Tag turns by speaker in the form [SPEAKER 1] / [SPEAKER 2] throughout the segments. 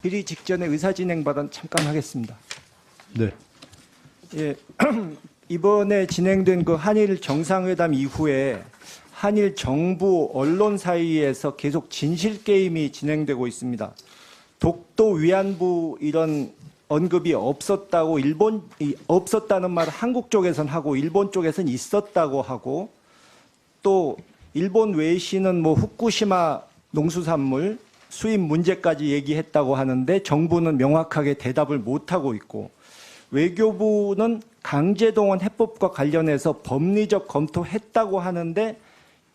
[SPEAKER 1] 질의 직전에 의사진행 발언 잠깐 하겠습니다.
[SPEAKER 2] 네.
[SPEAKER 1] 예, 이번에 진행된 그 한일 정상회담 이후에 한일 정부 언론 사이에서 계속 진실 게임이 진행되고 있습니다. 독도 위안부 이런 언급이 없었다고 없었다는 말을 한국 쪽에선 하고 일본 쪽에선 있었다고 하고, 또 일본 외신은 뭐 후쿠시마 농수산물 수입 문제까지 얘기했다고 하는데 정부는 명확하게 대답을 못하고 있고, 외교부는 강제동원 해법과 관련해서 법리적 검토했다고 하는데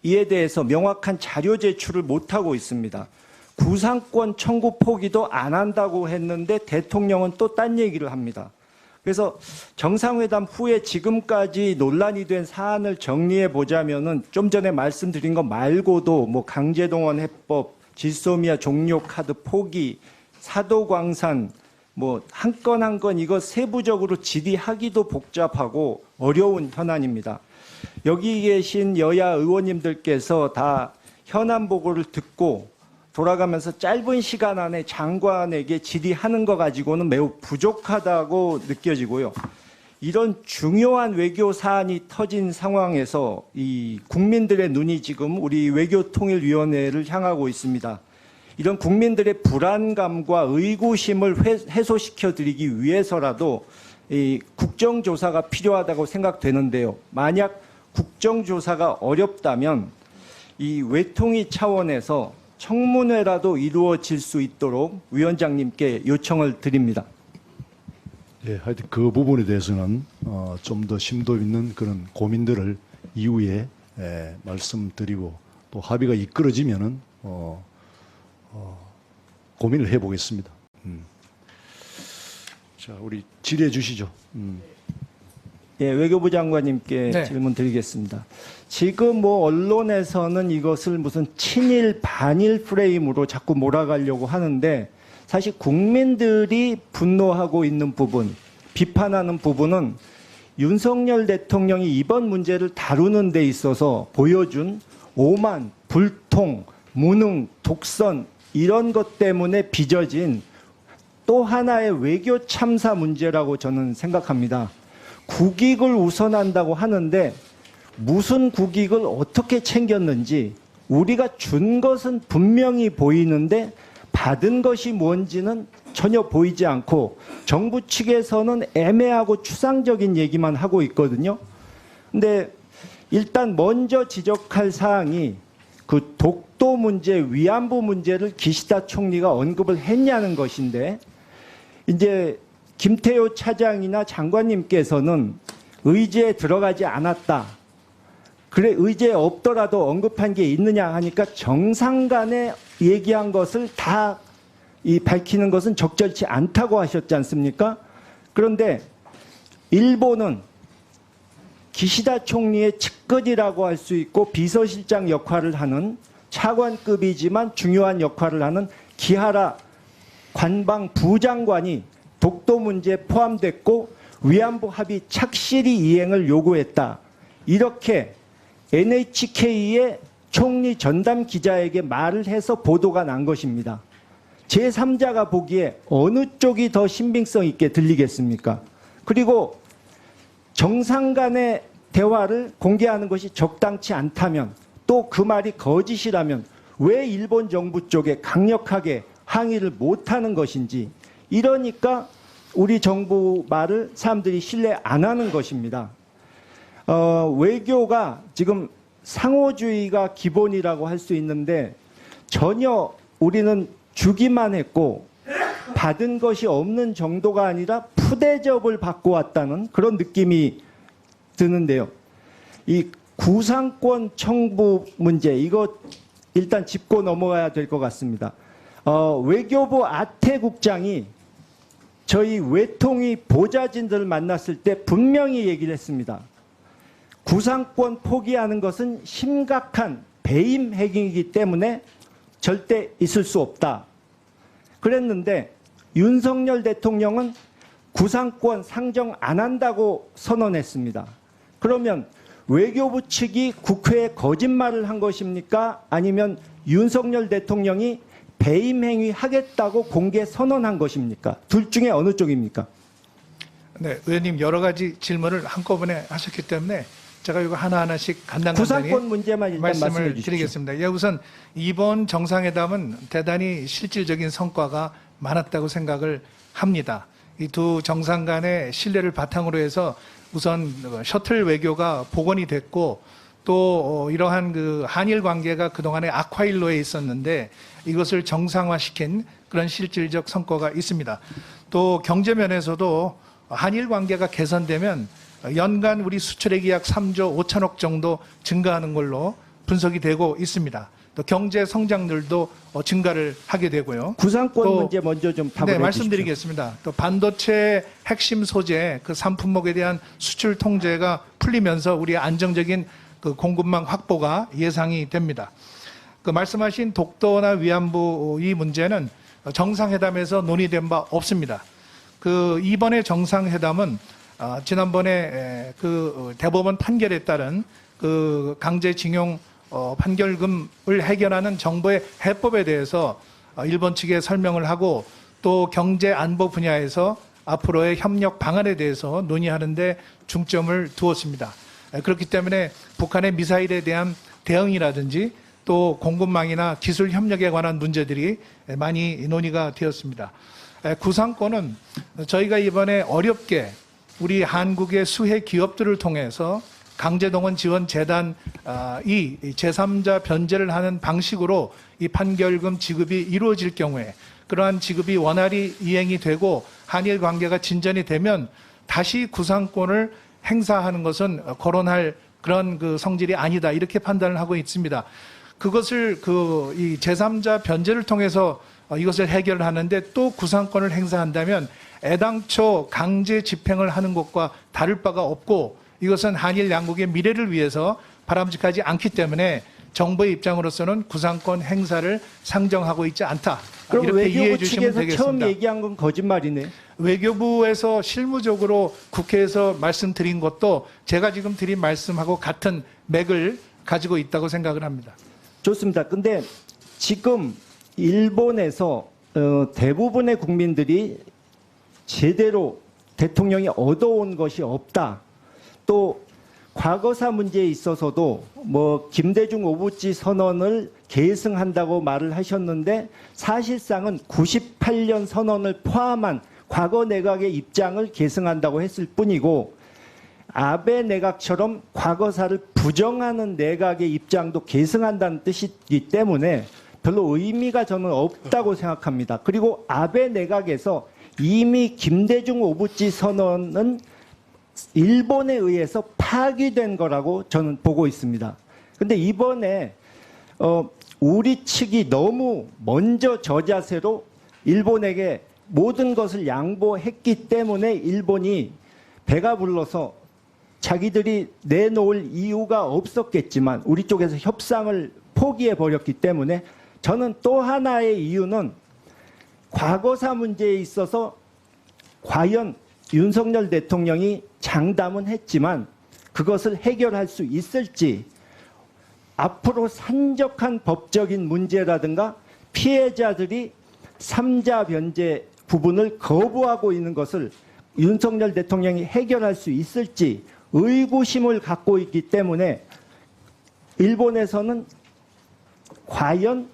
[SPEAKER 1] 이에 대해서 명확한 자료 제출을 못하고 있습니다. 구상권 청구 포기도 안 한다고 했는데 대통령은 또 딴 얘기를 합니다. 그래서 정상회담 후에 지금까지 논란이 된 사안을 정리해 보자면은 좀 전에 말씀드린 것 말고도 뭐 강제동원 해법, 질소미아 종료 카드 포기, 사도광산 뭐 한 건 한 건 이거 세부적으로 질의하기도 복잡하고 어려운 현안입니다. 여기 계신 여야 의원님들께서 다 현안 보고를 듣고 돌아가면서 짧은 시간 안에 장관에게 질의하는 거 가지고는 매우 부족하다고 느껴지고요. 이런 중요한 외교 사안이 터진 상황에서 이 국민들의 눈이 지금 우리 외교통일위원회를 향하고 있습니다. 이런 국민들의 불안감과 의구심을 해소시켜 드리기 위해서라도 이 국정조사가 필요하다고 생각되는데요. 만약 국정조사가 어렵다면 이 외통위 차원에서 청문회라도 이루어질 수 있도록 위원장님께 요청을 드립니다.
[SPEAKER 2] 예, 하여튼 그 부분에 대해서는 좀 더 심도 있는 그런 고민들을 이후에 말씀드리고 또 합의가 이끌어지면은 고민을 해보겠습니다. 자, 우리 질의해 주시죠.
[SPEAKER 1] 예, 외교부 장관님께
[SPEAKER 3] 네.
[SPEAKER 1] 질문 드리겠습니다. 지금 뭐 언론에서는 이것을 무슨 친일 반일 프레임으로 자꾸 몰아가려고 하는데, 사실 국민들이 분노하고 있는 부분, 비판하는 부분은 윤석열 대통령이 이번 문제를 다루는 데 있어서 보여준 오만, 불통, 무능, 독선 이런 것 때문에 빚어진 또 하나의 외교 참사 문제라고 저는 생각합니다. 국익을 우선한다고 하는데 무슨 국익을 어떻게 챙겼는지, 우리가 준 것은 분명히 보이는데 받은 것이 뭔지는 전혀 보이지 않고 정부 측에서는 애매하고 추상적인 얘기만 하고 있거든요. 근데 일단 먼저 지적할 사항이 그 독도 문제, 위안부 문제를 기시다 총리가 언급을 했냐는 것인데, 이제 김태효 차장이나 장관님께서는 의제에 들어가지 않았다. 그래, 의제에 없더라도 언급한 게 있느냐 하니까 정상 간에 얘기한 것을 다 밝히는 것은 적절치 않다고 하셨지 않습니까? 그런데 일본은 기시다 총리의 측근이라고 할 수 있고 비서실장 역할을 하는 차관급이지만 중요한 역할을 하는 기하라 관방 부장관이 독도 문제에 포함됐고 위안부 합의 착실히 이행을 요구했다. 이렇게 NHK의 총리 전담 기자에게 말을 해서 보도가 난 것입니다. 제3자가 보기에 어느 쪽이 더 신빙성 있게 들리겠습니까? 그리고 정상 간의 대화를 공개하는 것이 적당치 않다면, 또 그 말이 거짓이라면 왜 일본 정부 쪽에 강력하게 항의를 못하는 것인지, 이러니까 우리 정부 말을 사람들이 신뢰 안 하는 것입니다. 외교가 지금 상호주의가 기본이라고 할 수 있는데 전혀 우리는 주기만 했고 받은 것이 없는 정도가 아니라 푸대접을 받고 왔다는 그런 느낌이 드는데요. 이 구상권 청구 문제, 이거 일단 짚고 넘어가야 될 것 같습니다. 외교부 아태 국장이 저희 외통위 보좌진들을 만났을 때 분명히 얘기를 했습니다. 구상권 포기하는 것은 심각한 배임 행위이기 때문에 절대 있을 수 없다. 그랬는데 윤석열 대통령은 구상권 상정 안 한다고 선언했습니다. 그러면 외교부 측이 국회에 거짓말을 한 것입니까? 아니면 윤석열 대통령이 배임 행위 하겠다고 공개 선언한 것입니까? 둘 중에 어느 쪽입니까?
[SPEAKER 3] 네, 의원님 여러 가지 질문을 한꺼번에 하셨기 때문에 제가 이거 하나하나씩 간단간단히
[SPEAKER 1] 구상권 문제만 일단 말씀해
[SPEAKER 3] 말씀을
[SPEAKER 1] 주십시오.
[SPEAKER 3] 드리겠습니다. 예, 우선 이번 정상회담은 대단히 실질적인 성과가 많았다고 생각을 합니다. 이 두 정상 간의 신뢰를 바탕으로 해서 우선 셔틀 외교가 복원이 됐고 또 이러한 그 한일 관계가 그동안에 악화일로에 있었는데 이것을 정상화시킨 그런 실질적 성과가 있습니다. 또 경제 면에서도 한일 관계가 개선되면 연간 우리 수출액이 약 3조 5천억 정도 증가하는 걸로 분석이 되고 있습니다. 또 경제 성장률도 증가를 하게 되고요.
[SPEAKER 1] 구상권
[SPEAKER 3] 또
[SPEAKER 1] 문제 먼저 좀 답을
[SPEAKER 3] 네,
[SPEAKER 1] 해 주십시오.
[SPEAKER 3] 말씀드리겠습니다. 또 반도체 핵심 소재 그 산품목에 대한 수출 통제가 풀리면서 우리 안정적인 그 공급망 확보가 예상이 됩니다. 그 말씀하신 독도나 위안부 이 문제는 정상회담에서 논의된 바 없습니다. 그 이번에 정상회담은 지난번에 그 대법원 판결에 따른 그 강제징용 판결금을 해결하는 정부의 해법에 대해서 일본 측에 설명을 하고 또 경제 안보 분야에서 앞으로의 협력 방안에 대해서 논의하는 데 중점을 두었습니다. 그렇기 때문에 북한의 미사일에 대한 대응이라든지 또 공급망이나 기술 협력에 관한 문제들이 많이 논의가 되었습니다. 구상권은 저희가 이번에 어렵게 우리 한국의 수혜 기업들을 통해서 강제동원 지원 재단 이 제3자 변제를 하는 방식으로 이 판결금 지급이 이루어질 경우에 그러한 지급이 원활히 이행이 되고 한일 관계가 진전이 되면 다시 구상권을 행사하는 것은 거론할 그런 그 성질이 아니다 이렇게 판단을 하고 있습니다. 그것을 그 이 제3자 변제를 통해서 이것을 해결을 하는데 또 구상권을 행사한다면 애당초 강제 집행을 하는 것과 다를 바가 없고 이것은 한일 양국의 미래를 위해서 바람직하지 않기 때문에 정부의 입장으로서는 구상권 행사를 상정하고 있지 않다.
[SPEAKER 1] 그럼
[SPEAKER 3] 이렇게 이해해
[SPEAKER 1] 외교부
[SPEAKER 3] 주시면
[SPEAKER 1] 측에서 처음
[SPEAKER 3] 되겠습니다.
[SPEAKER 1] 얘기한 건 거짓말이네.
[SPEAKER 3] 외교부에서 실무적으로 국회에서 말씀드린 것도 제가 지금 드린 말씀하고 같은 맥을 가지고 있다고 생각을 합니다.
[SPEAKER 1] 좋습니다. 근데 지금 일본에서 대부분의 국민들이 제대로 대통령이 얻어온 것이 없다. 또 과거사 문제에 있어서도 뭐 김대중 오부지 선언을 계승한다고 말을 하셨는데 사실상은 98년 선언을 포함한 과거 내각의 입장을 계승한다고 했을 뿐이고 아베 내각처럼 과거사를 부정하는 내각의 입장도 계승한다는 뜻이기 때문에 별로 의미가 저는 없다고 생각합니다. 그리고 아베 내각에서 이미 김대중 오부지 선언은 일본에 의해서 파기된 거라고 저는 보고 있습니다. 근데 이번에 우리 측이 너무 먼저 저자세로 일본에게 모든 것을 양보했기 때문에 일본이 배가 불러서 자기들이 내놓을 이유가 없었겠지만 우리 쪽에서 협상을 포기해 버렸기 때문에 저는 또 하나의 이유는 과거사 문제에 있어서 과연 윤석열 대통령이 장담은 했지만 그것을 해결할 수 있을지 앞으로 산적한 법적인 문제라든가 피해자들이 3자 변제 부분을 거부하고 있는 것을 윤석열 대통령이 해결할 수 있을지 의구심을 갖고 있기 때문에 일본에서는 과연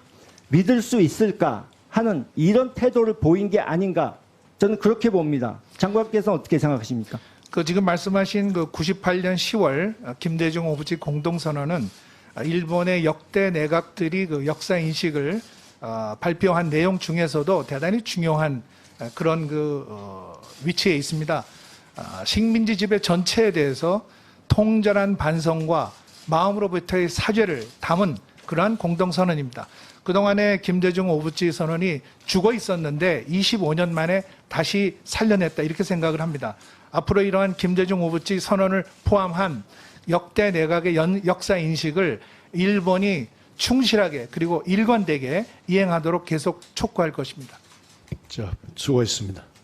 [SPEAKER 1] 믿을 수 있을까 하는 이런 태도를 보인 게 아닌가 저는 그렇게 봅니다. 장관께서는 어떻게 생각하십니까?
[SPEAKER 3] 그 지금 말씀하신 그 98년 10월 김대중 오부지 공동선언은 일본의 역대 내각들이 그 역사 인식을 발표한 내용 중에서도 대단히 중요한 그런 그 위치에 있습니다. 식민지 지배 전체에 대해서 통절한 반성과 마음으로부터의 사죄를 담은 그러한 공동선언입니다. 그동안에 김대중 오부지 선언이 죽어 있었는데 25년 만에 다시 살려냈다 이렇게 생각을 합니다. 앞으로 이러한 김대중 오부지 선언을 포함한 역대 내각의 역사 인식을 일본이 충실하게 그리고 일관되게 이행하도록 계속 촉구할 것입니다.
[SPEAKER 2] 자, 수고했습니다.